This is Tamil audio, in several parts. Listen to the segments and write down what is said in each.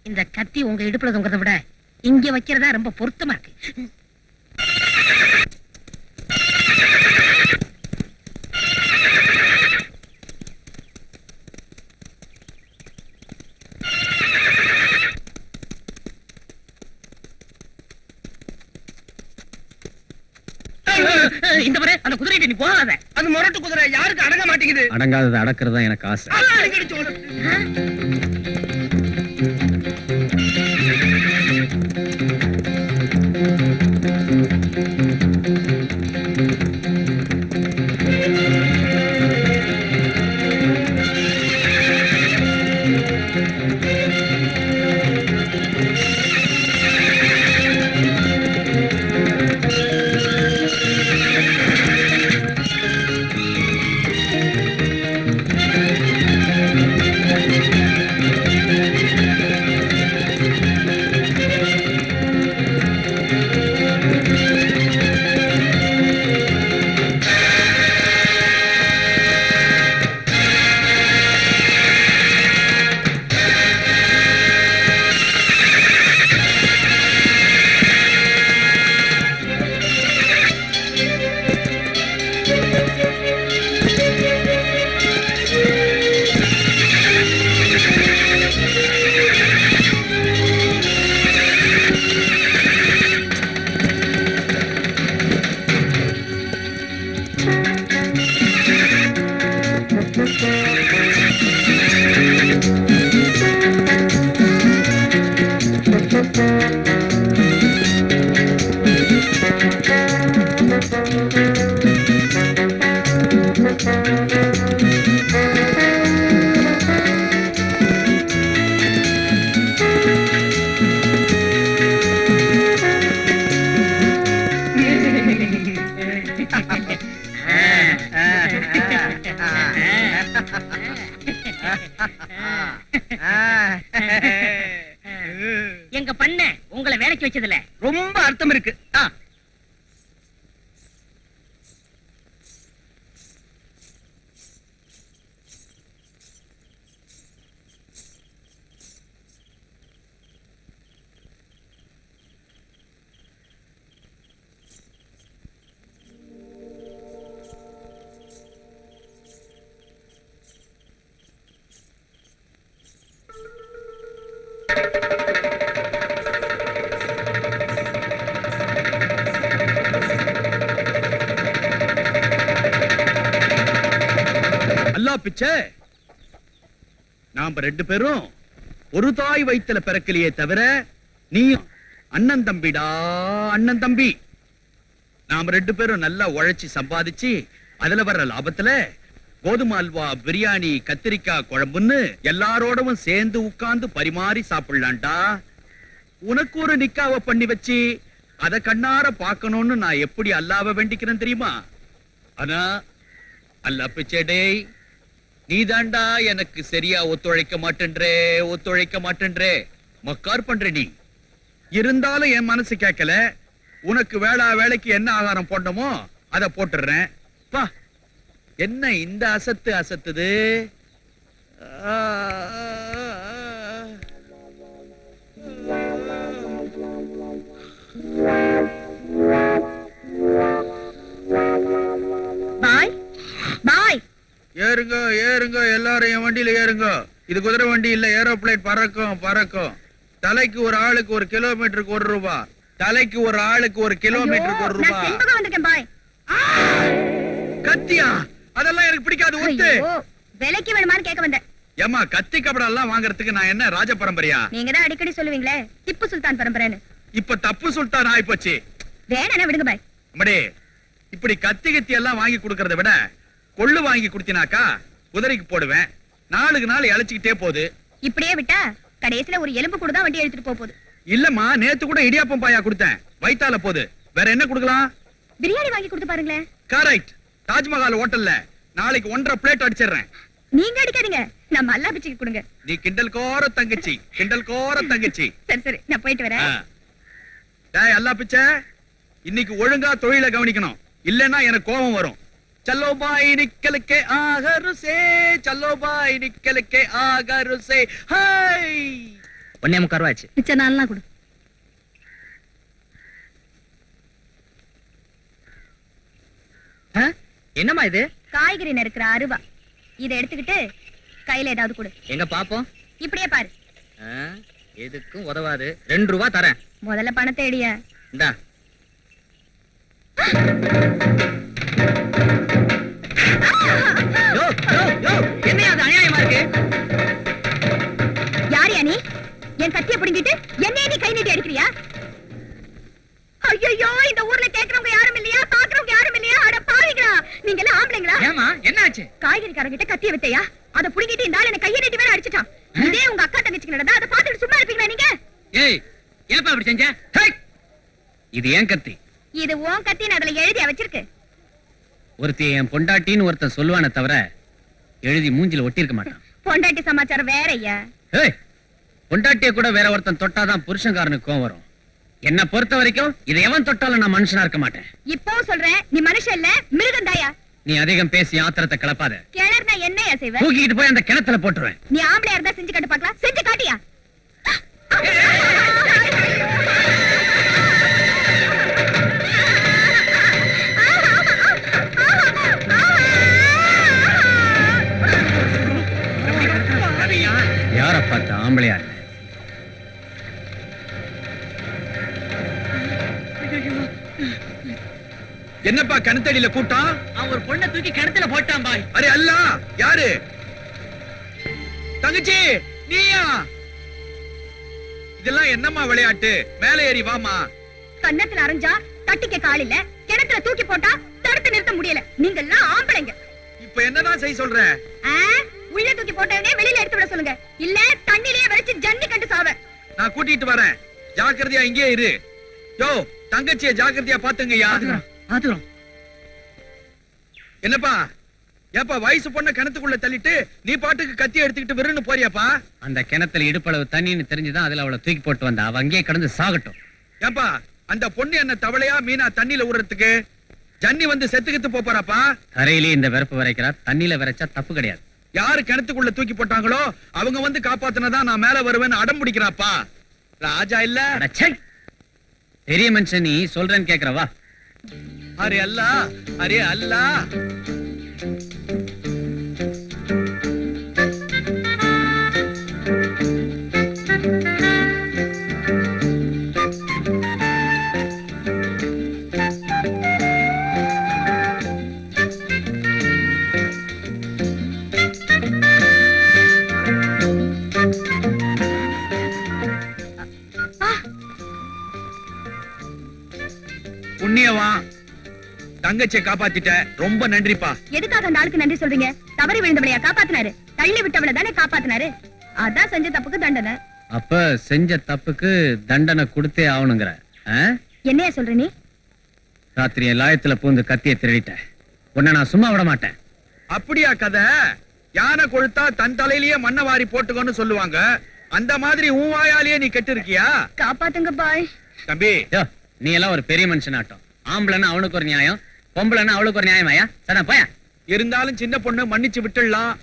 இந்த கத்தி உங்க இடுப்புல தொங்குறத விட இங்க வைக்கிறதா ரொம்ப பொருத்தமா இருக்கு. இந்த முறை அந்த குதிரைக்கு நீ போகாத. அது முரட்டு குதிரை, யாருக்கு அடங்க மாட்டேங்குது. அடங்காதது அடக்குறதா எனக்கு ஆசை. எங்க பண்ண உங்களை வேலைக்கு வச்சதுல ரொம்ப அர்த்தம் இருக்கு. பிச்சை, நாம ரெண்டு பேரும் ஒரு தாய் வயித்துல பிறக்கலையே தவிர நீ அண்ணன் தம்பிடா, அண்ணன் தம்பி. நாம ரெண்டு பேரும் நல்லா உழைச்சி சம்பாதிச்சு அதுல வர்ற லாபத்துல கோதுமை அல்வா, பிரியாணி, கத்திரிக்காய் குழம்புன்னு எல்லாரோடவும் சேர்ந்து உட்கார்ந்து பரிமாறி சாப்பிடலான்டா. உனக்கு ஒரு நிக்காவ பண்ணி வச்சு அத கண்ணார பாக்கணும்னு நான் எப்படி அல்லாவ வேண்டிக்கிறேன் தெரியுமா? ஆனா அல்லா பிச்சேடே, நீதாண்டா எனக்கு சரியா ஒத்துழைக்க மாட்டேன்றே மக்கார் பண்ற. நீ இருந்தாலும் என் மனசு கேட்கல. உனக்கு வேலைக்கு என்ன ஆகாரம் போடணுமோ அத போட்டுறேன். பா, என்ன இந்த அசத்துது? பாய் பாய், ஏறுங்க ஏறுங்க, எல்லாரும் என் வண்டியில ஏறுங்க. இது குதிரை வண்டி இல்ல, ஏரோப்ளேன். பறக்கும். தலைக்கு ஒரு ஆளுக்கு 1 கிலோமீட்டருக்கு 1 ரூபாய். தலைக்கு ஒரு ஆளுக்கு 1 கிலோமீட்டருக்கு 1 ரூபாய். கத்தியா? அதெல்லாம் எனக்கு பிடிக்காது. ஒத்து விலைக்கு வேணுமான்னு கேட்க வந்தேன். ஏமா, கத்தி கபடம் எல்லாம் வாங்குறதுக்கு நான் என்ன ராஜ பரம்பரையா? நீங்க தான் அடிக்கடி சொல்லுவீங்களே திப்பு சுல்தான் பரம்பரைன்னு. இப்ப தப்பு சுல்தான் ஆயிப்போச்சு. வேணா விடுங்க பாய். அம்மாடே, இப்படி கத்தி எல்லாம் வாங்கி கொடுக்கறத விட கொள்ளு வாங்கி குடுத்தினாக்கா குதிரைக்கு போடுவேன். நாளுக்கு நாள் இழைச்சிக்கிட்டே போகுது. இப்படியே விட்டா கடைசியில ஒரு எலும்பு கூட தான் வண்டி எடுத்துட்டு போகுது. இல்லம்மா, நேத்து கூட இடியாப்பம் பாயா கொடுத்தேன், வயித்தால போகுது. வேற என்ன கொடுக்கலாம்? பிரியாணி வாங்கி கொடுத்து பாருங்களேன். கரெக்ட். தாஜ்மஹால் ஹோட்டல்ல நாளைக்கு 1.5 பிளேட் அடிச்சிடுறேன். நீங்க அடிக்காதீங்க, நம்ம அல்லா பிச்சைக்கு கொடுங்க. நீ கிண்டல் கோர தங்கச்சி. சரி நான் போயிட்டு வரேன். டேய் அல்லா பிச்சை, இன்னைக்கு ஒழுங்கா தொழிலை கவனிக்கணும், இல்லன்னா எனக்கு கோபம் வரும். चलो भाई निकल के आगर से, चलो भाई निकल के आगर से, हाय 1.25 ரூபாய் ஆச்சு. மிச்ச நாள்லாம் கொடு. என்னம்மா இது? காய்கறி நறுக்கிற அருவா. இதை எடுத்துக்கிட்டு கையில ஏதாவது கொடு. எங்க பாப்போம். இப்படியே பாரு. எதுக்கும் உதவாது. 2 ரூபாய் தரேன். முதல்ல பணத்தை எடிய. இந்தா. என்ன அது அநியாயமா இருக்கு? யாரியா நீ? என் கத்திய பிடிங்கிட்டு என்னைய நீ கை நீட்டி அடிக்கிறியா? ஐயோ, இந்த ஊர்ல கேக்குறவங்க யாரும் இல்லையா? பாக்குறவங்க யாரும் இல்லையா? அட பாவிங்களா, நீங்க எல்லாம் ஆம்பளைங்களா? ஏமா என்ன ஆச்சு? காய்கறிக்காரங்கிட்ட கத்திய வித்தையா? அத புடிங்கிட்டு இந்த ஆளு என்ன கையை நீட்டி வேற அடிச்சிட்டான். இதே உங்க அக்கா தங்கச்சிக்கு நடந்தா அதை பார்த்துட்டு சும்மா இருப்பீங்களா நீங்க? ஏய், ஏப்பா அப்படி செஞ்ச? இது ஏன் கத்தி? இது உன் கத்தின்னு அதுல எழுதியா வச்சிருக்கு? ஒருத்தி என் பொண்டாட்டின்னு ஒருத்தன் சொல்லுவானே தவிர எழுதி மூஞ்சில ஒட்டி இருக்க மாட்டான். பொண்டாட்டி சமாச்சாரம் வேற ஐயா. ஏய், பொண்டாட்டிய கூட வேற ஒருத்தன் தொட்டாதான் புருஷன்காரனுக்கு கோவம் வரும். என்ன பொறுத்த வரைக்கும் இதை எவன் தொட்டாலும் நான் மனுஷனா இருக்க மாட்டேன். இப்போ சொல்றேன், நீ மனுஷன் இல்ல மிருகம் தாயா. நீ அதிகம் பேசி ஆத்திரத்தை கிளப்பாத. கிளர்னா என்னையா செய்வ? தூக்கிட்டு போய் அந்த கிணத்துல போட்டுருவேன். நீ ஆம்பளையா இருந்தா செஞ்சு காட்டு பாக்கலாம். செஞ்சு காட்டியா? யார பார்த்த ஆம்பளையா இல்ல. என்னப்பா கணத்தடியில கூட்டம்? அவன் ஒரு பொண்ணை தூக்கி கிணத்துல போட்டான் பாய். அரே அல்ல, யாரு? தங்கச்சி நீயா? இதெல்லாம் என்னம்மா விளையாட்டு? மேல ஏறி வாமா. கன்னத்துல அரைஞ்சா தட்டிக்க கால் இல்ல, கிணத்துல தூக்கி போட்டா தடுத்து நிறுத்த முடியல. நீங்க எல்லாம் ஆம்பளைங்க. இப்ப என்னதான் செய்ய சொல்ற? உள்ள தூக்கி போட்டவனே வெளியில எடுத்து விட சொல்லுங்க. இல்ல தண்ணிலேயே வரைச்சு ஜன்னி கண்டு சாவ. நான் கூட்டிட்டு வரேன். ஜாக்கிரதையா இங்கே இரு. யோ, தங்கச்சியை ஜாக்கிரதையா பாத்துங்கய்யா. பாத்துறோம். என்னப்பா ஏப்பா வயசு பொண்ண கிணத்துக்குள்ள தள்ளிட்டு நீ பாட்டுக்கு கத்தி எடுத்துக்கிட்டு விருன்னு போறியாப்பா? அந்த கிணத்துல இடுப்பளவு தண்ணின்னு தெரிஞ்சுதான் அதுல அவளை தூக்கி போட்டு வந்தா. அவ அங்கேயே கடந்து சாகட்டும். ஏப்பா அந்த பொண்ணு என்ன தவளையா மீனா தண்ணியில விடுறதுக்கு? ஜன்னி வந்து செத்துக்கிட்டு போறாப்பா. கரையிலே இந்த வெறுப்பு வரைக்கிறா. தண்ணியில வரைச்சா தப்பு கிடையாது. யாரு கிணத்துக்குள்ள தூக்கி போட்டாங்களோ அவங்க வந்து காப்பாத்தினதான் நான் மேல வருவேன்னு அடம் பிடிக்கிறாப்பா. ராஜா இல்ல. அடச்சே, பெரிய மனுஷன் நீ சொல்றேன்னு கேக்குறவா? அரே அல்லா, அரே அல்லா. புண்ணியவா, தங்கச்சியை காப்பாத்திட்ட, ரொம்ப நன்றிப்பா. எதுக்காக அந்த ஆளுக்கு நன்றி சொல்றீங்க? தவறி விழுந்தவளையா காப்பாத்தினாரு? தள்ளி விட்டவளை தானே காப்பாத்தினாரு. அதான் செஞ்ச தப்புக்கு தண்டனை. அப்ப செஞ்ச தப்புக்கு தண்டனை கொடுத்தே ஆகணுங்கிற? என்னையா சொல்ற நீ? ராத்திரி என் லாயத்துல பூந்து கத்திய திருடிட்ட. உன்னை நான் சும்மா விட மாட்டேன். அப்படியா கதை? யானை கொழுத்தா தன் தலையிலேயே மண்ணை வாரி போட்டுக்கோன்னு சொல்லுவாங்க. அந்த மாதிரி உன் வாயாலேயே நீ கெட்டு இருக்கியா? காப்பாத்துங்க பாய். தம்பி, நீ எல்லாம் ஒரு பெரிய மனுஷன் ஆட்டம். ஆம்பளைன்னா அவனுக்கு ஒரு நியாயம், பொம்பளைன்னா அவளுக்கு ஒரு நியாயமாயா? சடா போயா. இருந்தாலும் சின்ன பொண்ணு மன்னிச்சு விட்டுடலாம்.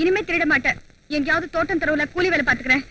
இனிமே திருட மாட்டேன். எங்கேயாவது தோட்டம் தெருவுல கூலி வேலை பாத்துக்கிறேன்.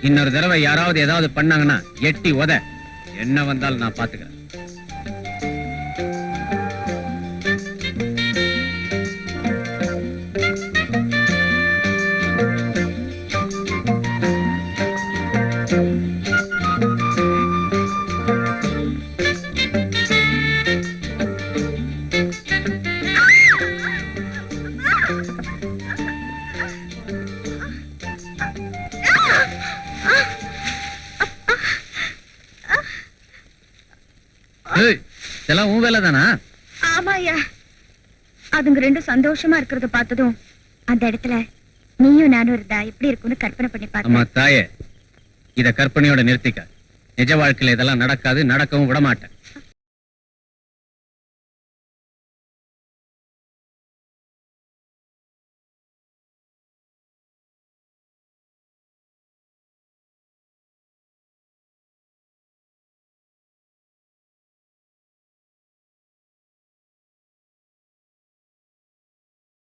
இன்னொரு தடவை யாராவது ஏதாவது பண்ணாங்கன்னா எட்டி உத. என்ன வந்தாலும் நான் பாத்துக்கிறேன். இதெல்லாம் உன் வேலை தானா? ஆமாயா, அதுங்க ரெண்டும் சந்தோஷமா இருக்கிறத பார்த்ததும் அந்த இடத்துல நீயும் நானும் இருந்தா எப்படி இருக்கும்னு கற்பனை பண்ணி அம்மா பார்த்தேன். தாயே, இத கற்பனையோட நிறுத்திக்க. நிஜ வாழ்க்கையில இதெல்லாம் நடக்காது, நடக்கவும் விட மாட்டேன்.